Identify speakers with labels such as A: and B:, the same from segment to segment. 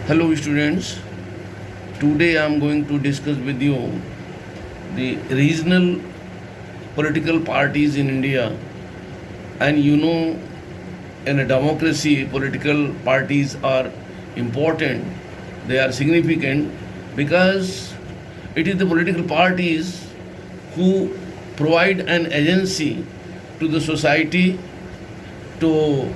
A: Hello students, today I am going to discuss with you the regional political parties in India. And in a democracy political parties are important, they are significant because it is the political parties who provide an agency to the society to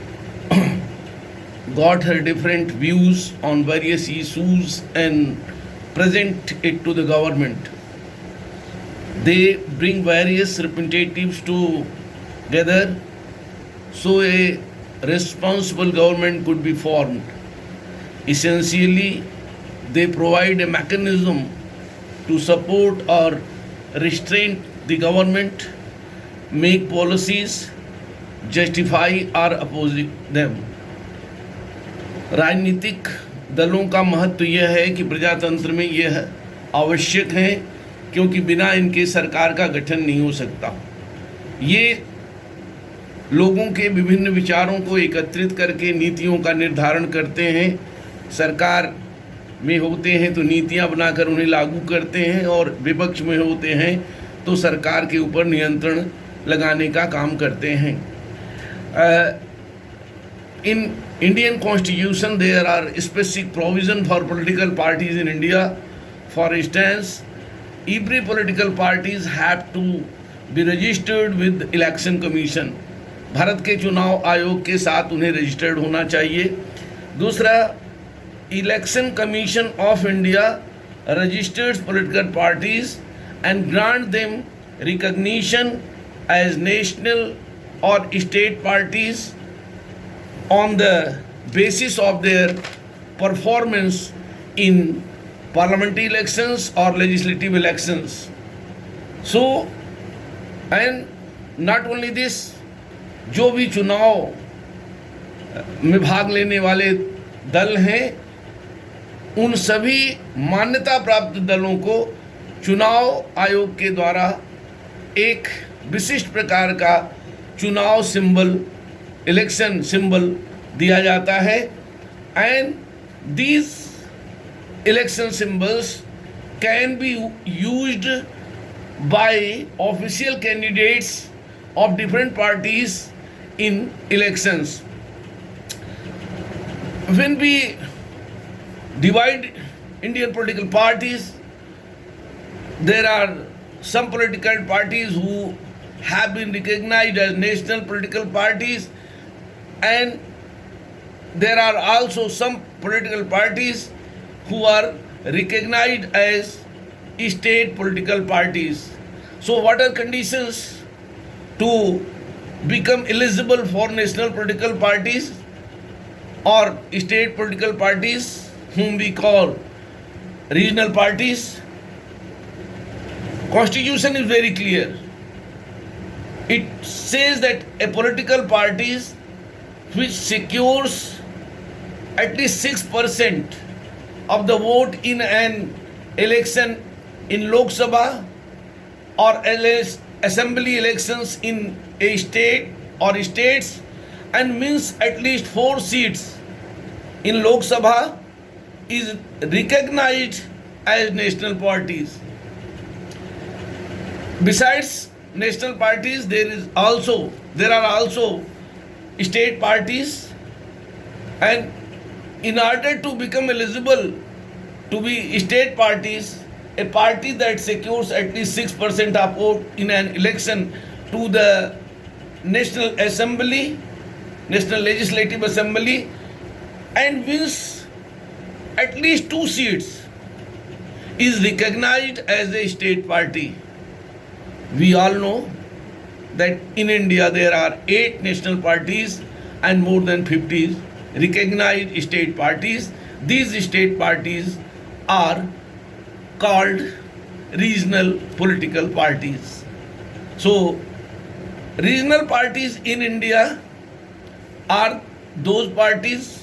A: got her different views on various issues and present it to the government. They bring various representatives together so a responsible government could be formed. Essentially, they provide a mechanism to support or restrain the government, make policies, justify or oppose them. राजनीतिक दलों का महत्व यह है कि प्रजातंत्र में यह आवश्यक है क्योंकि बिना इनके सरकार का गठन नहीं हो सकता। ये लोगों के विभिन्न विचारों को एकत्रित करके नीतियों का निर्धारण करते हैं, सरकार में होते हैं तो नीतियां बनाकर उन्हें लागू करते हैं और विपक्ष में होते हैं तो सरकार के ऊपर नियंत्रण लगाने का काम करते हैं। In Indian Constitution, there are specific provision for political parties in India. For instance, every political parties have to be registered with Election Commission. Bharat के चुनाव आयोग के साथ उन्हें रजिस्टर्ड होना चाहिए। दूसरा, election commission of India registered political parties and grant them recognition as national और state parties on the basis of their performance in parliamentary elections or legislative elections. So, and not only this, जो भी चुनाव में भाग लेने वाले दल हैं उन सभी मान्यता प्राप्त दलों को चुनाव आयोग के द्वारा एक विशिष्ट प्रकार का चुनाव सिंबल, इलेक्शन सिंबल दिया जाता है। And these election symbols can be used by official candidates of different parties in elections. When we divide Indian political parties, there are some political parties who have been recognized as national political parties, and there are also some political parties who are recognized as state political parties. So what are conditions to become eligible for national political parties or state political parties whom we call regional parties? Constitution is very clear. It says that a political parties which secures at least 6% of the vote in an election in Lok Sabha or assembly elections in a state or states and wins at least 4 seats in Lok Sabha is recognized as national parties. Besides national parties, there are also state parties, and in order to become eligible to be state parties, a party that secures at least 6% of vote in an election to the National Assembly, National Legislative Assembly, and wins at least 2 seats is recognized as a state party. We all know that in India there are 8 national parties and more than 50 recognized state parties. These state parties are called regional political parties. So, regional parties in India are those parties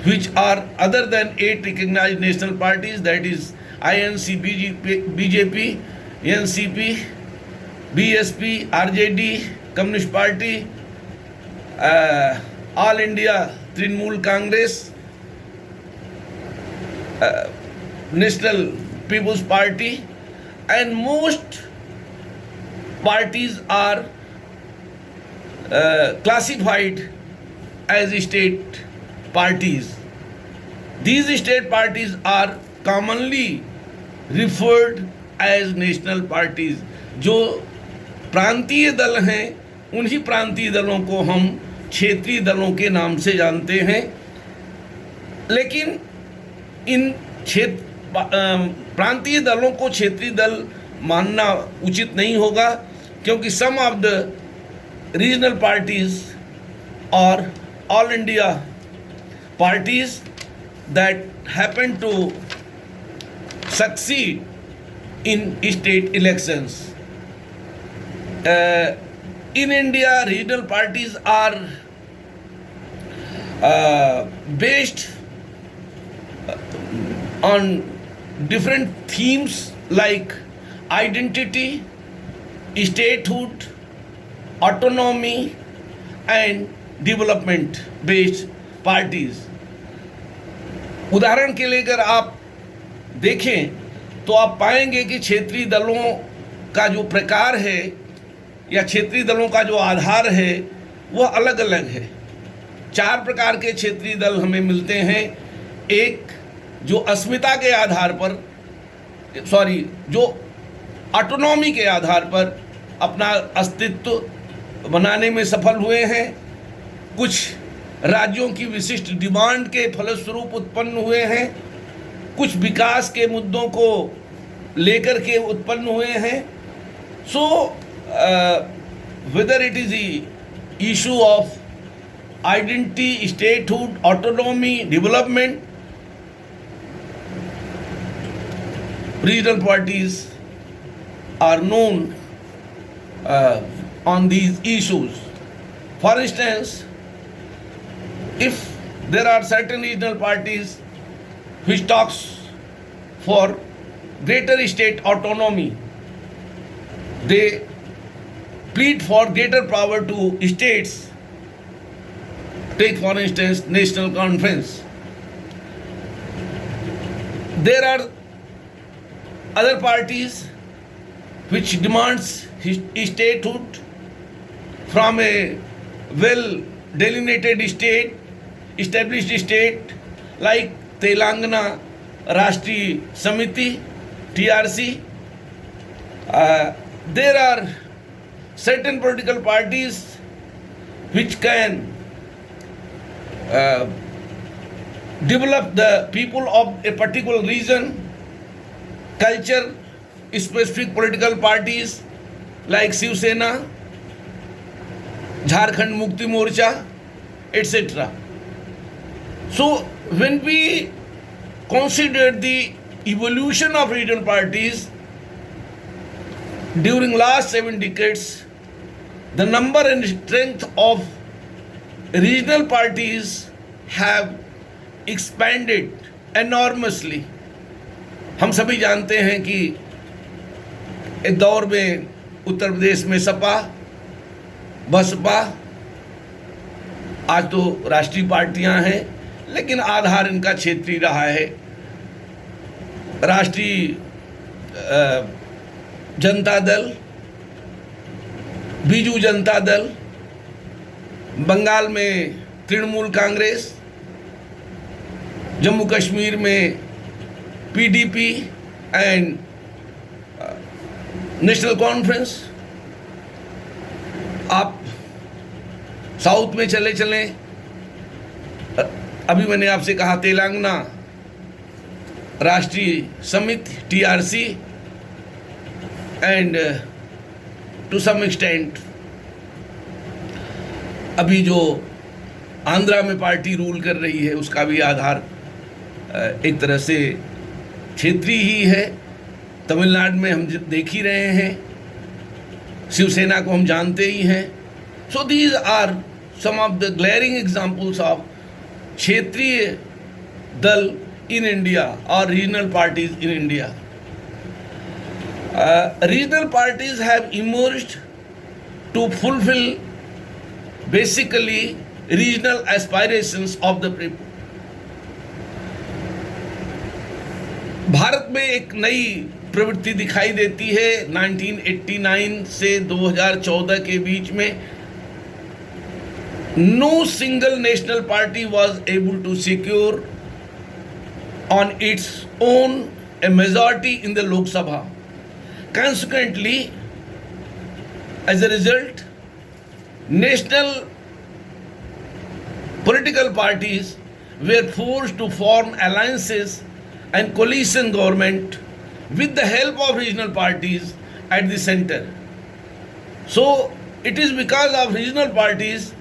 A: which are other than 8 recognized national parties, that is INC, BJP, NCP, BSP, RJD, Communist Party, All India Trinamool Congress, National People's Party, and most parties are classified as state parties. These state parties are commonly referred as national parties. जो प्रांतीय दल हैं उन्हीं प्रांतीय दलों को हम क्षेत्रीय दलों के नाम से जानते हैं, लेकिन इन प्रांतीय दलों को क्षेत्रीय दल मानना उचित नहीं होगा, क्योंकि सम ऑफ द रीजनल पार्टीज और all India parties that happen to succeed in state elections. In India, regional parties are based on different themes like identity, statehood, autonomy, and development based parties. उदाहरण के लिए अगर आप देखें तो आप पाएंगे कि क्षेत्रीय दलों का जो प्रकार है या क्षेत्रीय दलों का जो आधार है वह अलग अलग है। 4 प्रकार के क्षेत्रीय दल हमें मिलते हैं। एक जो अस्मिता के आधार पर जो ऑटोनॉमी के आधार पर अपना अस्तित्व बनाने में सफल हुए हैं, कुछ राज्यों की विशिष्ट डिमांड के फलस्वरूप उत्पन्न हुए हैं, कुछ विकास के मुद्दों को लेकर के उत्पन्न हुए हैं। So whether it is issue of identity, statehood, autonomy, development, regional parties are known on these issues. For instance, if there are certain regional parties which talks for greater state autonomy, they plead for greater power to states. Take for instance National Conference. There are other parties which demands statehood from a well delineated state, established state like Telangana Rashtriya Samiti, TRC. There are certain political parties which can develop the people of a particular region, culture, specific political parties like Shiv Sena, Jharkhand Mukti Morcha, etc. So when we consider the evolution of regional parties during last 7 decades, the number and strength of regional parties have expanded enormously. हम सभी जानते हैं कि एक दौर में उत्तर प्रदेश में सपा, बसपा, आज तो राष्ट्रीय पार्टियां हैं, लेकिन आधार इनका क्षेत्रीय रहा है। राष्ट्रीय जनता दल, बीजू जनता दल, बंगाल में तृणमूल कांग्रेस, जम्मू कश्मीर में पीडीपी एंड नेशनल कॉन्फ्रेंस। आप साउथ में चले चलें, अभी मैंने आपसे कहा Telangana Rashtriya Samiti, TRC, and to some extent अभी जो आंध्रा में पार्टी रूल कर रही है उसका भी आधार एक तरह से क्षेत्रीय ही है। तमिलनाडु में हम देख ही रहे हैं, शिवसेना को हम जानते ही हैं। So these are some of the glaring examples of क्षेत्रीय दल in India or regional parties in India. Regional parties have emerged to fulfill basically regional aspirations of the people. Bharat में एक नई प्रवृत्ति दिखाई देती है 1989 से 2014 के बीच में. No single national party was able to secure on its own a majority in the Lok Sabha. Consequently, as a result, national political parties were forced to form alliances and coalition government with the help of regional parties at the center. So it is because of regional parties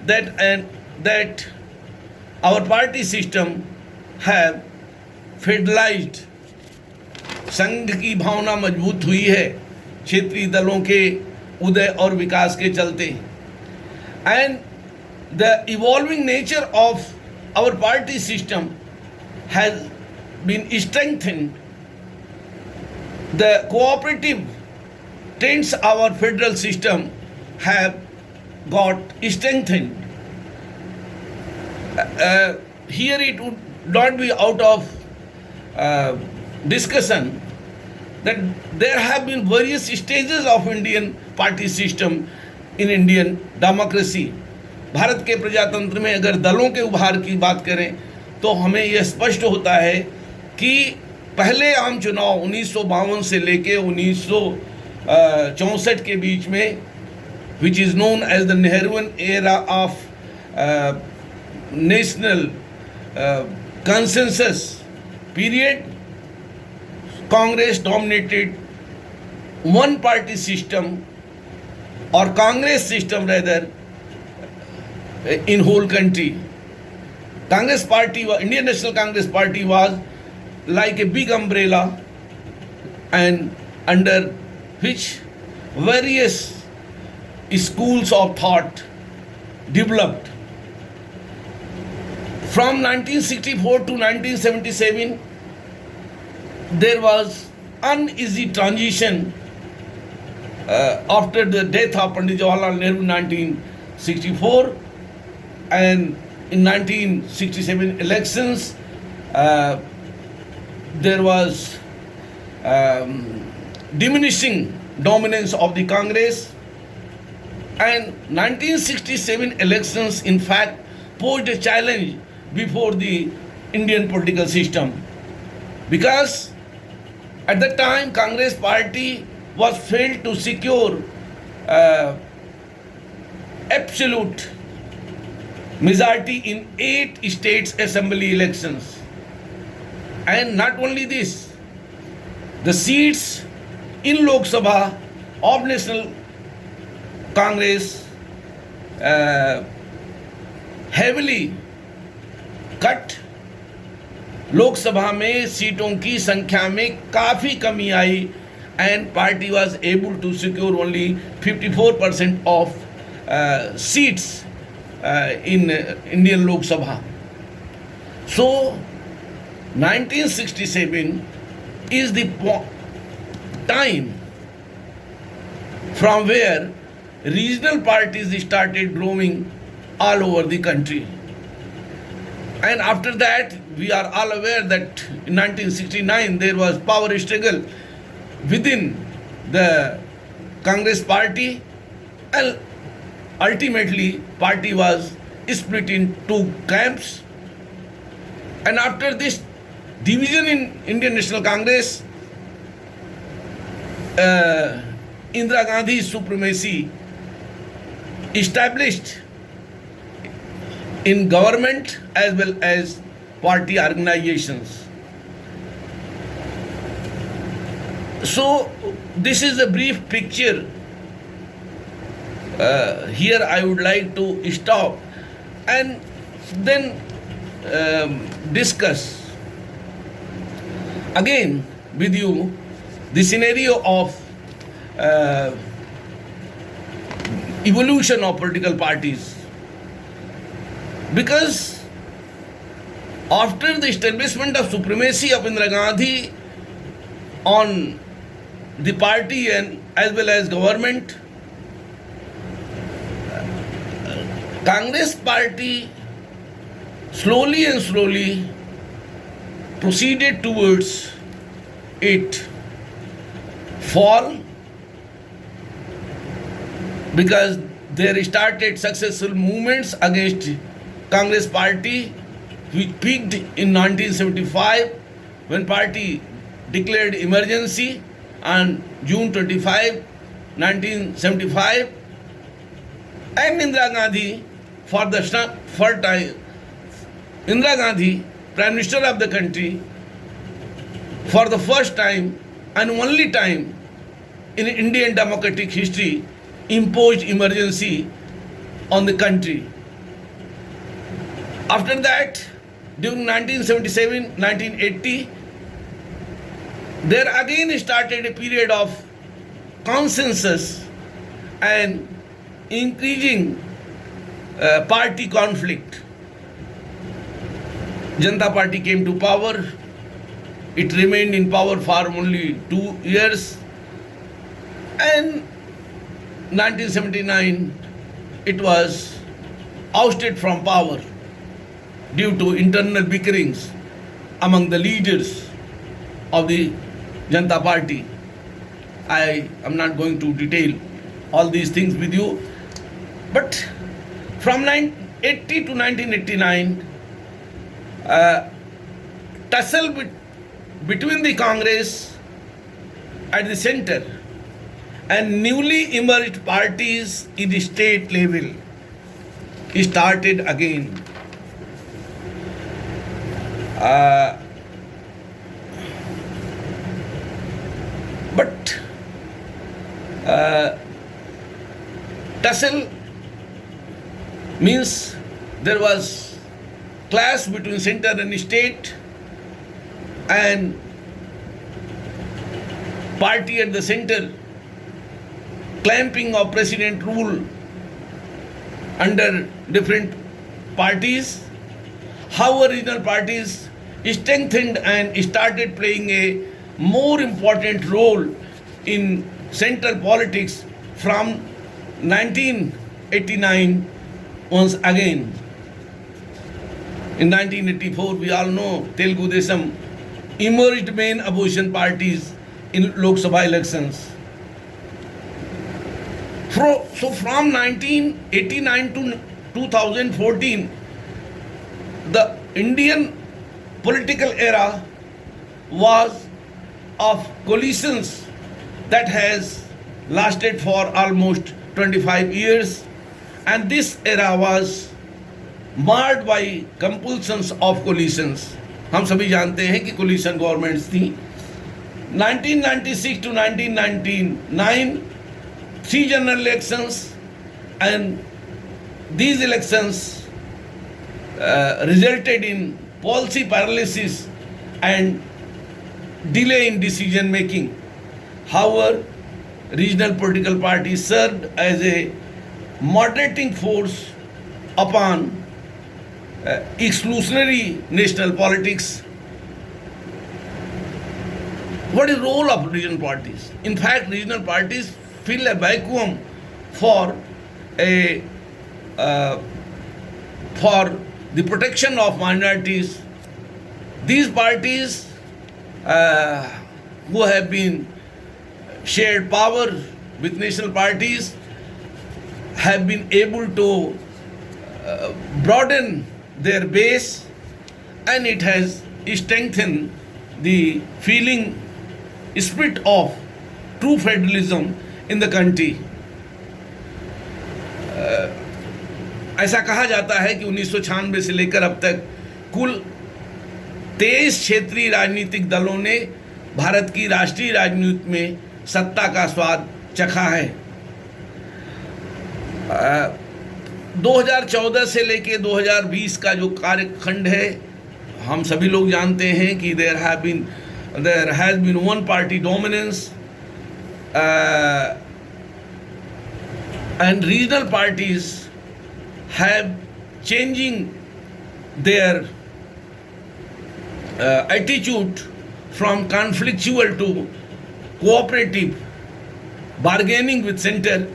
A: that our party system have federalized. संघ की भावना मजबूत हुई है क्षेत्रीय दलों के उदय और विकास के चलते. And the evolving nature of our party system has been strengthened. The cooperative trends of our federal system have got strengthened. Here it would not be out of discussion that there have been various stages of Indian party system in Indian democracy. Bharat के प्रजातंत्र में अगर दलों के उभार की बात करें तो हमें यह स्पष्ट होता है कि पहले आम चुनाव 1952 से लेके 1964 के बीच में, which is known as the Nehruvian era of national consensus period, Congress dominated one party system or Congress system rather in whole country. Congress party, Indian National Congress Party was like a big umbrella and under which various schools of thought developed. From 1964 to 1977, there was uneasy transition after the death of Pandit Jawaharlal Nehru in 1964, and in 1967 elections there was diminishing dominance of the Congress, and 1967 elections in fact posed a challenge before the Indian political system, because at that time Congress party was failed to secure absolute majority in 8 states assembly elections. And not only this, the seats in Lok Sabha of National Congress heavily cut. लोक सभा में सीटों की संख्या में काफ़ी कमी आई and party was able to secure only 54% of seats in Indian Lok Sabha. So 1967 is the time from where regional parties started growing all over the country. And after that, we are all aware that in 1969 there was power struggle within the Congress party, and ultimately party was split in 2 camps. And after this division in Indian National Congress, Indira Gandhi's supremacy established in government as well as party organizations. So this is a brief picture. Here I would like to stop and then discuss again with you the scenario of evolution of political parties. Because after the establishment of supremacy of Indira Gandhi on the party and as well as government, Congress party slowly proceeded towards it fall because there started successful movements against Congress party, which peaked in 1975 when party declared emergency on June 25, 1975, and Indira Gandhi, for the first time, Indira Gandhi, Prime Minister of the country, for the first time and only time in Indian democratic history, imposed emergency on the country. After that, during 1977-1980, there again started a period of consensus and increasing party conflict. Janata Party came to power. It remained in power for only 2 years. And 1979, it was ousted from power due to internal bickerings among the leaders of the Janata Party. I am not going to detail all these things with you, but from 1980 to 1989, tussle between the Congress at the center and newly emerged parties in the state level started again. But tussle means there was clash between center and state, and party at the center clamping of president rule under different parties. How regional parties strengthened and started playing a more important role in central politics from 1989 once again. In 1984, we all know Telugu Desam emerged main opposition parties in Lok Sabha elections. So from 1989 to 2014, the Indian political era was of coalitions that has lasted for almost 25 years, and this era was marred by compulsions of coalitions. हम सभी जानते हैं कि coalition governments थी. 1996 to 1999, 3 general elections, and these elections resulted in policy paralysis and delay in decision making. However, regional political parties served as a moderating force upon exclusionary national politics. What is the role of regional parties? In fact, regional parties fill a vacuum for the protection of minorities. These parties who have been shared power with national parties have been able to broaden their base, and it has strengthened the feeling spirit of true federalism in the country. ऐसा कहा जाता है कि 1996 से लेकर अब तक कुल 23 क्षेत्रीय राजनीतिक दलों ने भारत की राष्ट्रीय राजनीति में सत्ता का स्वाद चखा है. 2014 से लेकर 2020 का जो कार्यखंड है, हम सभी लोग जानते हैं कि there has been one party dominance, and regional parties have changing their attitude from conflictual to cooperative, bargaining with center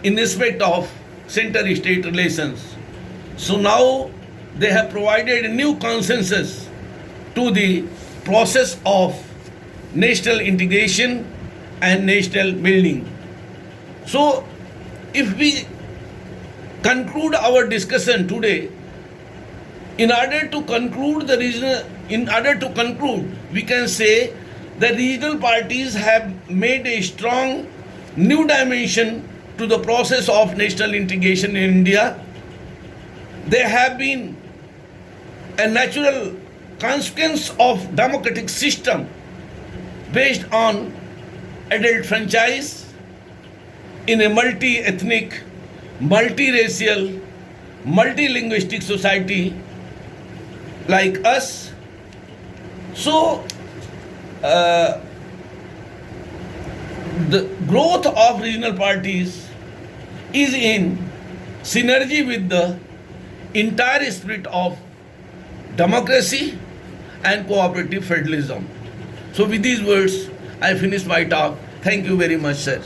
A: in respect of center-state relations. So now they have provided a new consensus to the process of national integration and national building. So, if we conclude our discussion today, in order to conclude, we can say the regional parties have made a strong new dimension to the process of national integration in India. They have been a natural consequence of democratic system based on adult franchise in a multi-ethnic, multi-racial, multilinguistic society like us. So, the growth of regional parties is in synergy with the entire spirit of democracy and cooperative federalism. So with these words, I finish my talk. Thank you very much, sir.